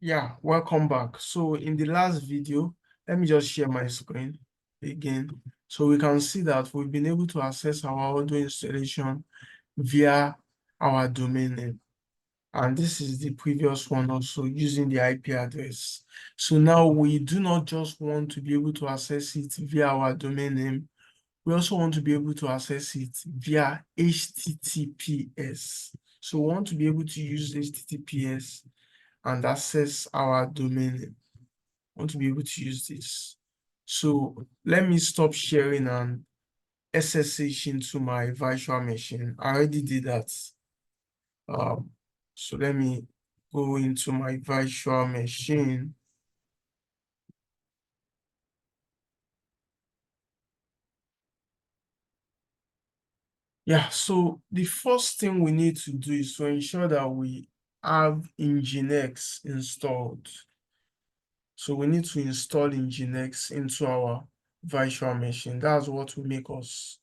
Yeah, welcome back. So in the last video, let me just share my screen again. So we can see that we've been able to access our Odoo installation via our domain name. And this is the previous one also using the IP address. So now we do not just want to be able to access it via our domain name. We also want to be able to access it via HTTPS. So we want to be able to use HTTPS and access our domain name. I want to be able to use this. So let me stop sharing and SSH into my virtual machine. I already did that. Um, so let me go into my virtual machine. Yeah, so the first thing we need to do is to ensure that we have Nginx installed. So we need to install Nginx into our virtual machine. That's what will make us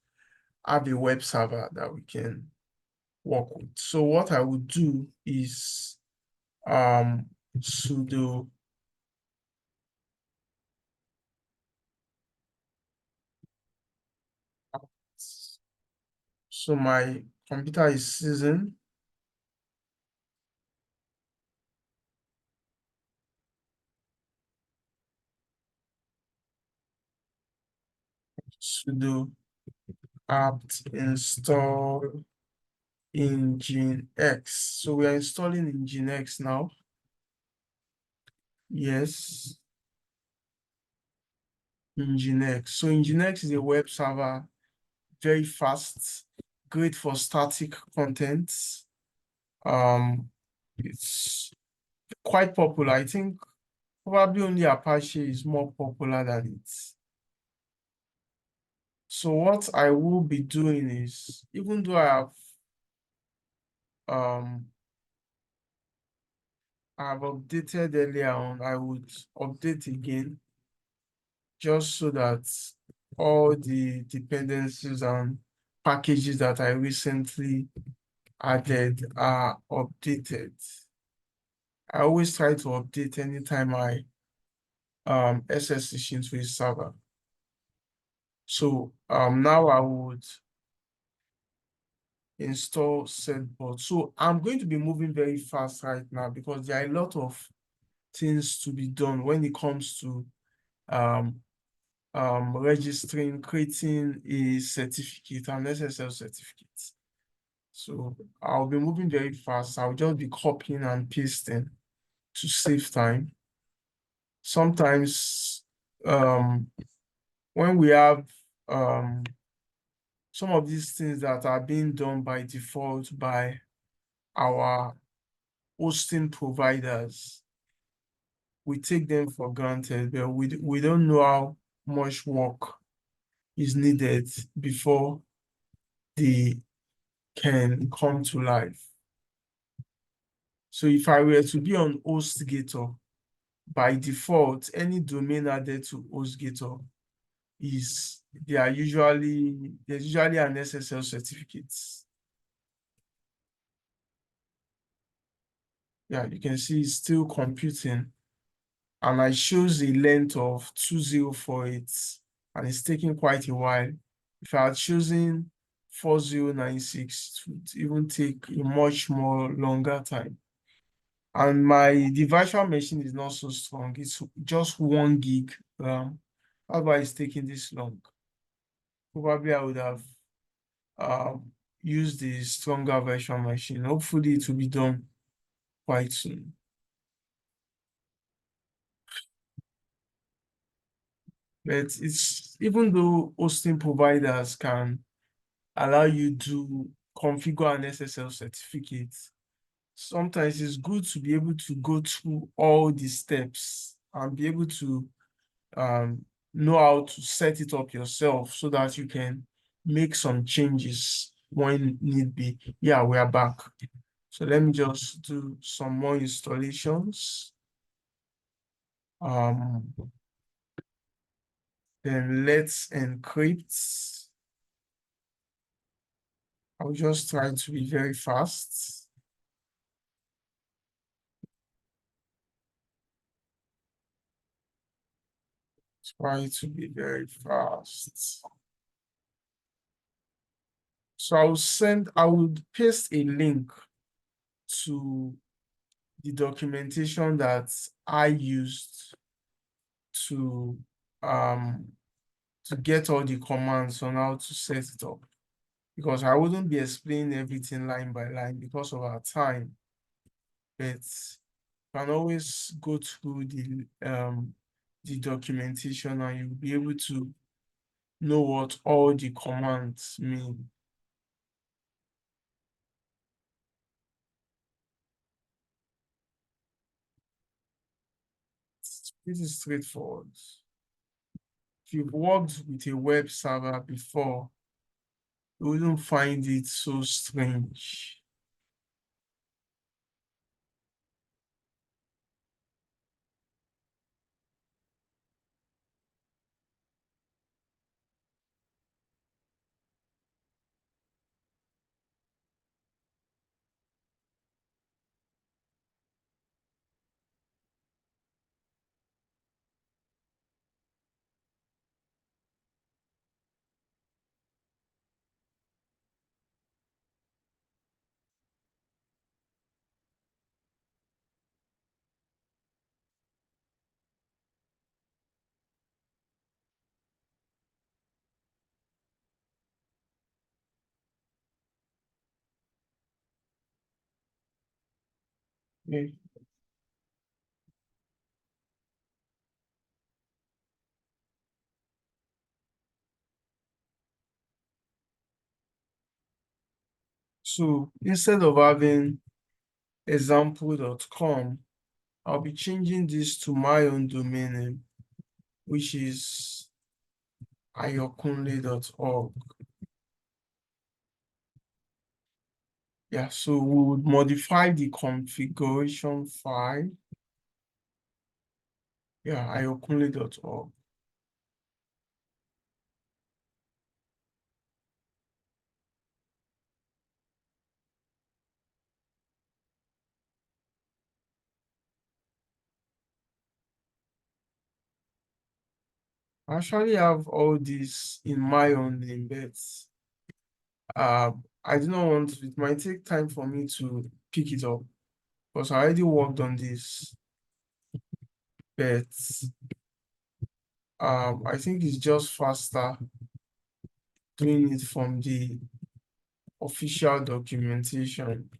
have a web server that we can work with. So what I would do is sudo so my computer is season sudo apt install Nginx. So we are installing Nginx now. Yes, Nginx. So Nginx is a web server, very fast, great for static content. It's quite popular. I think probably only Apache is more popular than it. So what I will be doing is, even though um I have updated earlier on, I would update again just so that all the dependencies and packages that I recently added are updated. I always try to update anytime I SSH into a server. So now I would install setbot. So I'm going to be moving very fast right now because there are a lot of things to be done when it comes to um, registering, creating a certificate, an SSL certificate. So I'll be moving very fast. I'll just be copying and pasting to save time. Sometimes when we have some of these things that are being done by default by our hosting providers, we take them for granted, but we don't know how much work is needed before they can come to life. So if I were to be on HostGator, by default, any domain added to HostGator there's usually an SSL certificate. Yeah, you can see it's still computing, and I shows a length of 2048, and it's taking quite a while. If I had chosen 4096, it would even take a much more longer time. And the virtual machine is not so strong. It's just 1 gig RAM. That's why it's taking this long. Probably I would have um, used the stronger virtual machine. Hopefully it will be done quite soon. But it's even though hosting providers can allow you to configure an SSL certificate, sometimes it's good to be able to go through all the steps and be able to um, know how to set it up yourself so that you can make some changes when need be. Yeah, we are back. So let me just do some more installations. Um, then let's encrypt. I'll just try to be very fast. Try to be very fast. So I would paste a link to the documentation that I used to um to get all the commands on how to set it up, because I wouldn't be explaining everything line by line because of our time, but you can always go through the documentation and you'll be able to know what all the commands mean. It's pretty straightforward. If you've worked with a web server before, you wouldn't find it so strange. Okay. So instead of having example.com, I'll be changing this to my own domain name, which is ayokunle.org. Yeah, so we would modify the configuration file. Yeah, ayokunle.org. I actually have all this in my own name, but I do not want to, it might take time for me to pick it up because I already worked on this, but I think it's just faster doing it from the official documentation.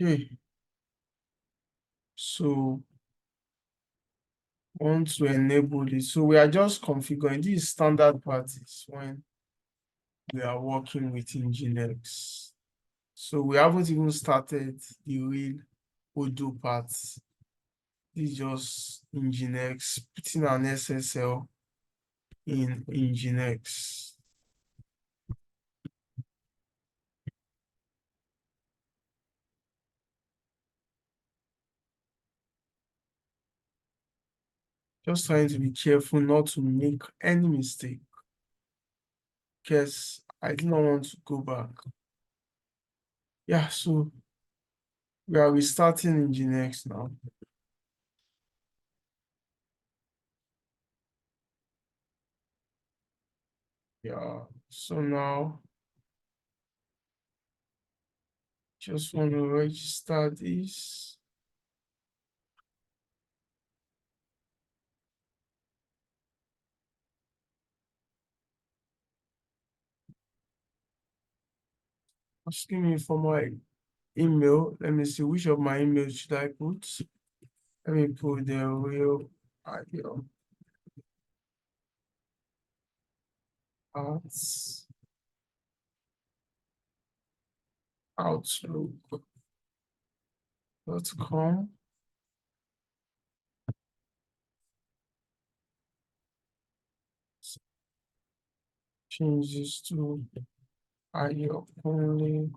Okay, so want to enable it. So we are just configuring these standard parties when we are working with Nginx. So we haven't even started the real Odoo parts. This is just Nginx, putting an SSL in Nginx. Just trying to be careful not to make any mistake because I do not want to go back. Yeah, so we are restarting Nginx now. Yeah, so now just want to register this. Asking me for my email. Let me see which of my emails should I put. Let me put the real idea at outlook.com. Change this to ayokunle.org.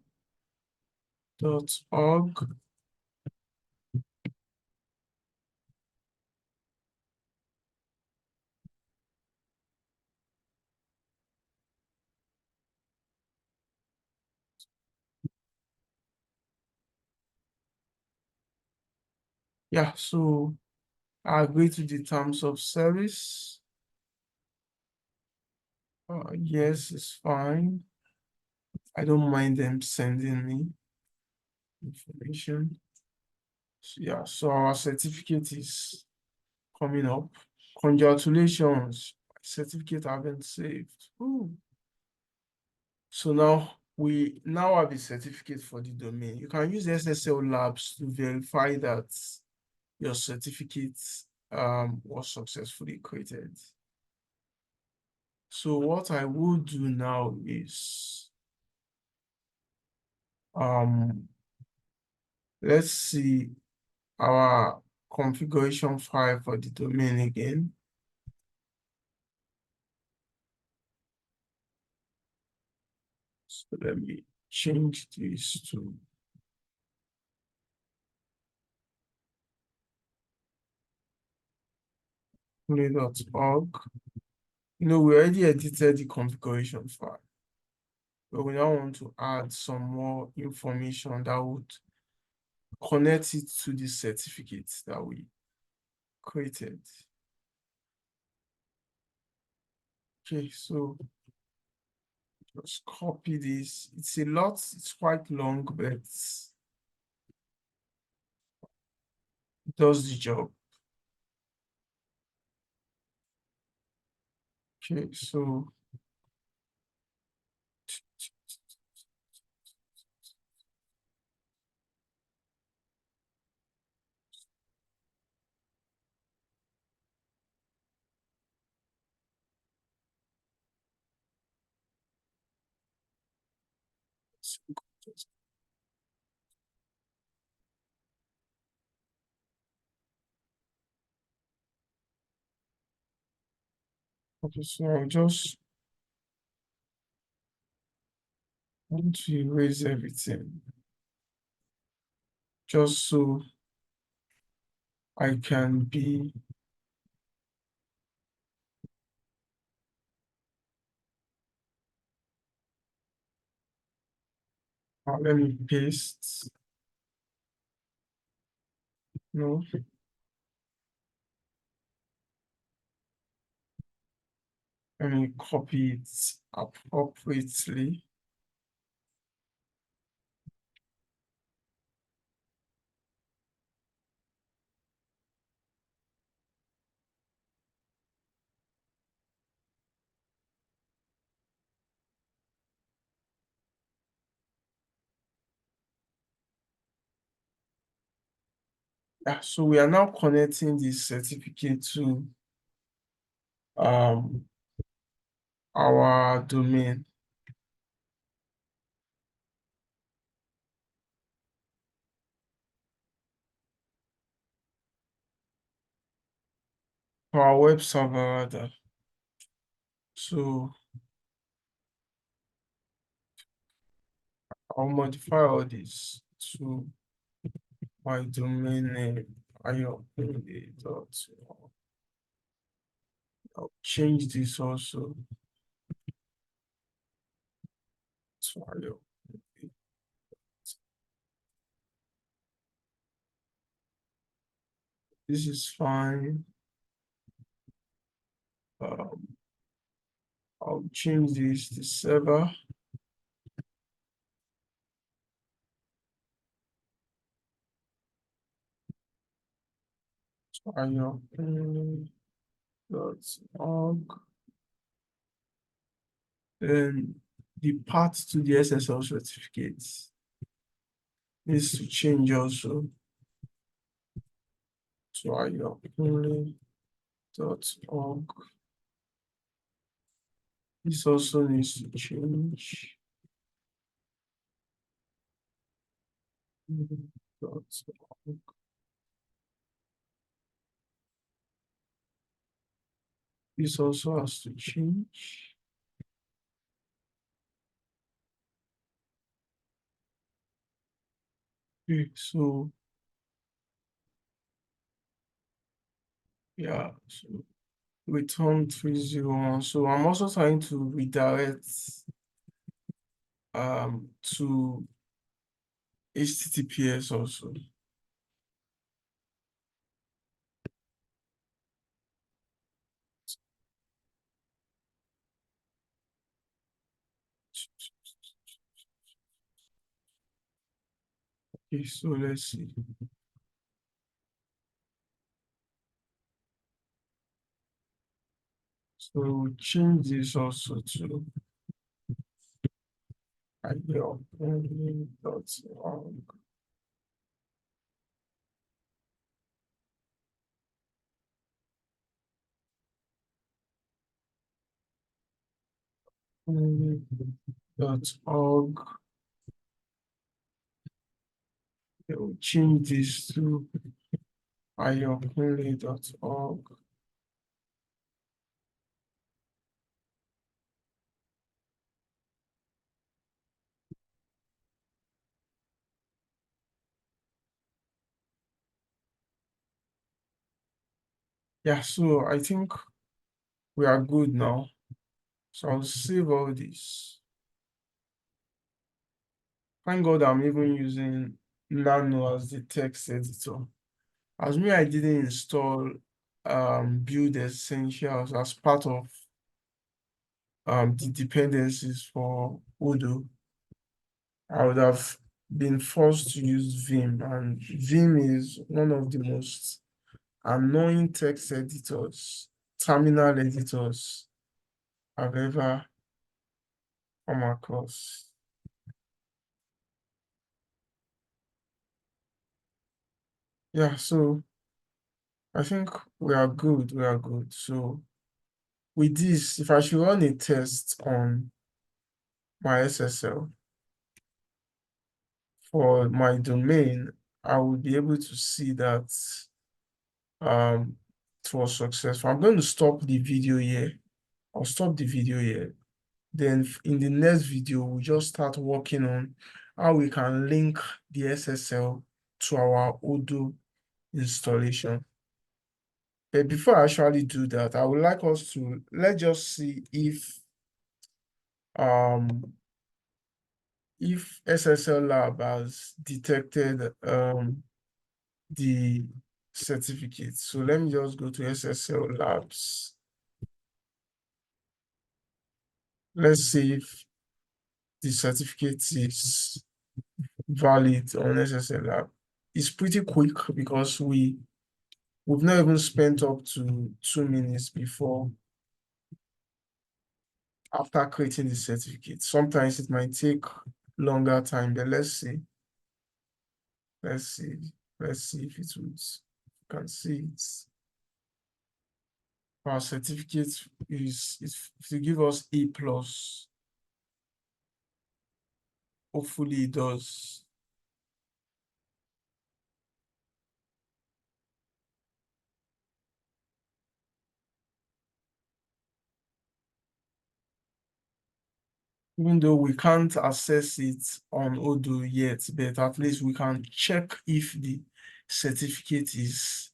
Yeah, so I agree to the terms of service. Yes, it's fine. I don't mind them sending me information. So, yeah, so our certificate is coming up. Congratulations, certificate have been saved. Ooh. So now have a certificate for the domain. You can use SSL Labs to verify that your certificate was successfully created. So what I will do now is um let's see our configuration file for the domain again. So let me change this to play.org. We already edited the configuration file, but we now want to add some more information that would connect it to the certificate that we created. Okay, so just copy this. It's a lot, it's quite long, but it does the job. Okay, so okay, so I'll just want to erase everything just so I can be let me paste. No, let me copy it appropriately. Yeah, so we are now connecting this certificate to um our domain. Our web server rather. So I'll modify all this to my domain name. I'll change this also to IO. This is fine. Um, I'll change this to server. IO.org. Then the path to the SSL certificates needs to change also to IO.org. This also needs to change. .org. This also has to change. Okay, so yeah, so return 301. So I'm also trying to redirect to HTTPS also. Okay, so let's see. So we'll change this also to ideal.org. .org. We'll change this to ideal.org. Yeah, so I think we are good now. So I'll save all this. Thank God I'm even using Nano as the text editor. As me, I didn't install build essentials as part of the dependencies for Odoo. I would have been forced to use Vim, and Vim is one of the most annoying text editors, terminal editors I've ever come across. Yeah, so I think we are good. We are good. So with this, if I should run a test on my SSL for my domain, I will be able to see that um, it was successful. I'm going to stop the video here. I'll stop the video here. Then in the next video, we'll just start working on how we can link the SSL to our Odoo installation. But before I actually do that, I would like us to let's just see um if SSL Lab has detected the certificate. So let me just go to SSL Labs. Let's see if the certificate is valid on SSL Lab. It's pretty quick because we've not even spent up to 2 minutes before after creating the certificate. Sometimes it might take longer time, but let's see. Let's see. Let's see if it would. You can see it. Our certificate is to give us A plus. Hopefully it does. Even though we can't access it on Odoo yet, but at least we can check if the certificate is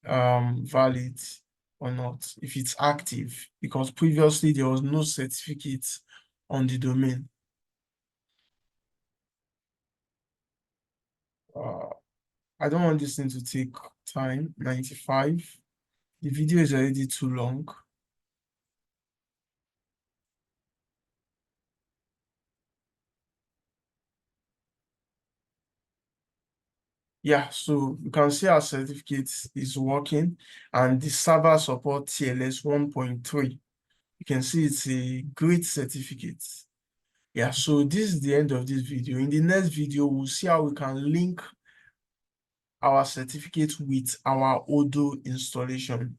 valid or not, if it's active, because previously there was no certificate on the domain. Uh, I don't want this thing to take time. 95. The video is already too long. Yeah, so you can see our certificate is working and the server support TLS 1.3. You can see it's a great certificate. Yeah, so this is the end of this video. In the next video, we'll see how we can link our certificate with our Odoo installation.